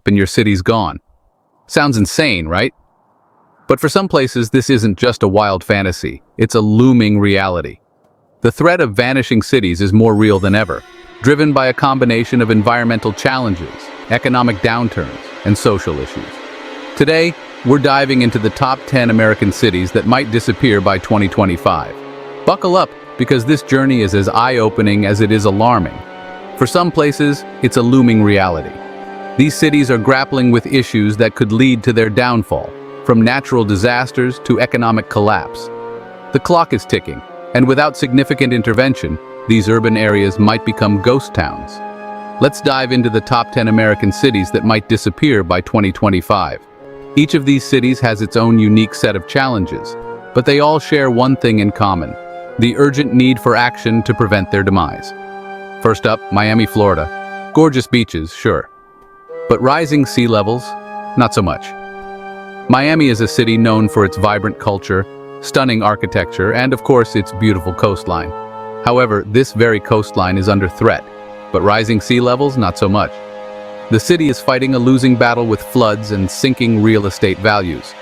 up and your city's gone. Sounds insane, right? But for some places, this isn't just a wild fantasy, it's a looming reality. The threat of vanishing cities is more real than ever, driven by a combination of environmental challenges, economic downturns, and social issues. Today, we're diving into the top 10 American cities that might disappear by 2025. Buckle up, because this journey is as eye-opening as it is alarming. For some places, it's a looming reality. These cities are grappling with issues that could lead to their downfall, from natural disasters to economic collapse. The clock is ticking, and without significant intervention, these urban areas might become ghost towns. Let's dive into the top 10 American cities that might disappear by 2025. Each of these cities has its own unique set of challenges, but they all share one thing in common: the urgent need for action to prevent their demise. First up, Miami, Florida. Gorgeous beaches, sure. But rising sea levels? Not so much. Miami is a city known for its vibrant culture, stunning architecture, and of course its beautiful coastline. However, this very coastline is under threat, but rising sea levels, not so much. The city is fighting a losing battle with floods and sinking real estate values.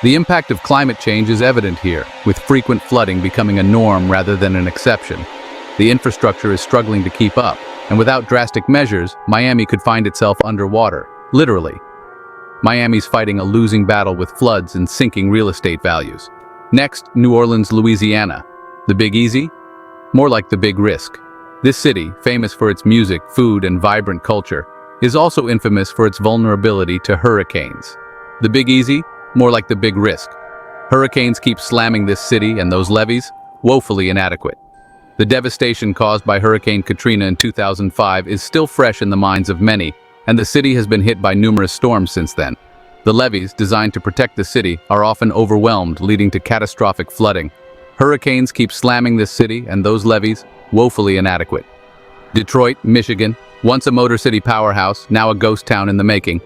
The impact of climate change is evident here, with frequent flooding becoming a norm rather than an exception. The infrastructure is struggling to keep up, and without drastic measures, Miami could find itself underwater, literally. Miami's fighting a losing battle with floods and sinking real estate values. Next, New Orleans, Louisiana. The Big Easy? More like the Big Risk. This city, famous for its music, food, and vibrant culture, is also infamous for its vulnerability to hurricanes. The Big Easy? More like the Big Risk. Hurricanes keep slamming this city, and those levees? Woefully inadequate. The devastation caused by Hurricane Katrina in 2005 is still fresh in the minds of many, and the city has been hit by numerous storms since then. The levees, designed to protect the city, are often overwhelmed, leading to catastrophic flooding. Hurricanes keep slamming this city, and those levees, woefully inadequate. Detroit, Michigan, once a Motor City powerhouse, now a ghost town in the making.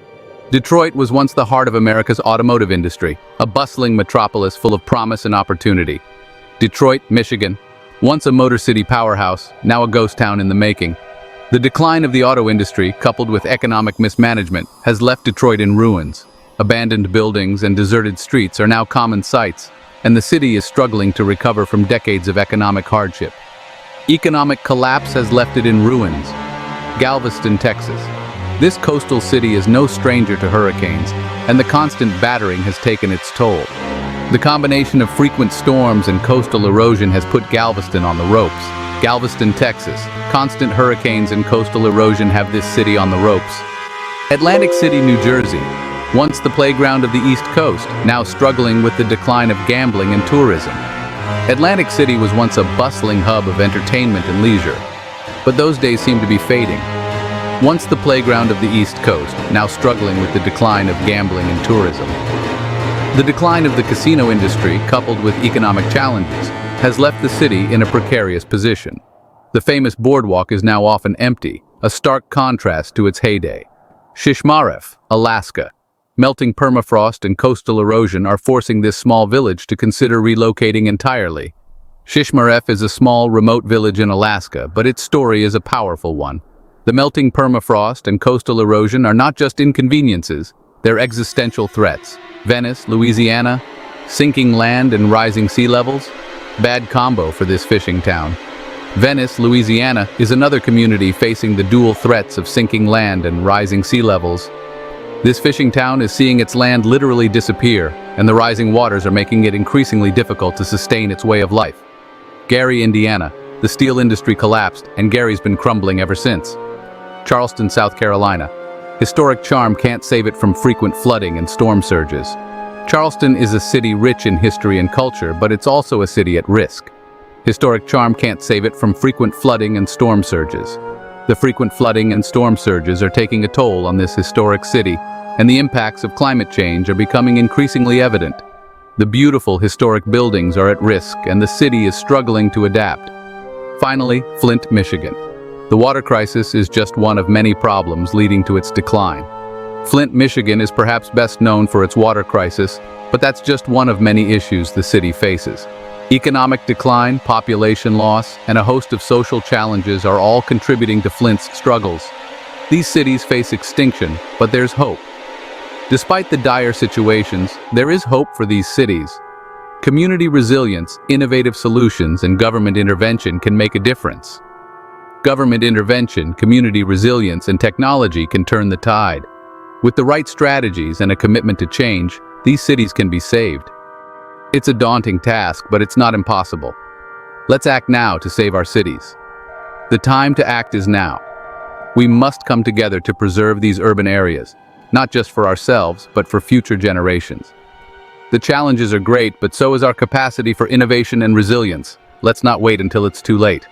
Detroit was once the heart of America's automotive industry, a bustling metropolis full of promise and opportunity. Detroit, Michigan, once a Motor City powerhouse, now a ghost town in the making. The decline of the auto industry, coupled with economic mismanagement, has left Detroit in ruins. Abandoned buildings and deserted streets are now common sights, and the city is struggling to recover from decades of economic hardship. Economic collapse has left it in ruins. Galveston, Texas. This coastal city is no stranger to hurricanes, and the constant battering has taken its toll. The combination of frequent storms and coastal erosion has put Galveston on the ropes. Galveston, Texas. Constant hurricanes and coastal erosion have this city on the ropes. Atlantic City, New Jersey. Once the playground of the East Coast, now struggling with the decline of gambling and tourism. Atlantic City was once a bustling hub of entertainment and leisure, but those days seem to be fading. Once the playground of the East Coast, now struggling with the decline of gambling and tourism. The decline of the casino industry, coupled with economic challenges, has left the city in a precarious position. The famous boardwalk is now often empty, a stark contrast to its heyday. Shishmaref, Alaska. Melting permafrost and coastal erosion are forcing this small village to consider relocating entirely. Shishmaref is a small, remote village in Alaska, but its story is a powerful one. The melting permafrost and coastal erosion are not just inconveniences, they're existential threats. Venice, Louisiana, sinking land and rising sea levels? Bad combo for this fishing town. Venice, Louisiana is another community facing the dual threats of sinking land and rising sea levels. This fishing town is seeing its land literally disappear, and the rising waters are making it increasingly difficult to sustain its way of life. Gary, Indiana. The steel industry collapsed, and Gary's been crumbling ever since. Charleston, South Carolina. Historic charm can't save it from frequent flooding and storm surges. Charleston is a city rich in history and culture, but it's also a city at risk. Historic charm can't save it from frequent flooding and storm surges. The frequent flooding and storm surges are taking a toll on this historic city, and the impacts of climate change are becoming increasingly evident. The beautiful historic buildings are at risk, and the city is struggling to adapt. Finally, Flint, Michigan. The water crisis is just one of many problems leading to its decline. Flint, Michigan is perhaps best known for its water crisis, but that's just one of many issues the city faces. Economic decline, population loss, and a host of social challenges are all contributing to Flint's struggles. These cities face extinction, but there's hope. Despite the dire situations, there is hope for these cities. Community resilience, innovative solutions, and government intervention can make a difference. Government intervention, community resilience, and technology can turn the tide. With the right strategies and a commitment to change, these cities can be saved. It's a daunting task, but it's not impossible. Let's act now to save our cities. The time to act is now. We must come together to preserve these urban areas, not just for ourselves, but for future generations. The challenges are great, but so is our capacity for innovation and resilience. Let's not wait until it's too late.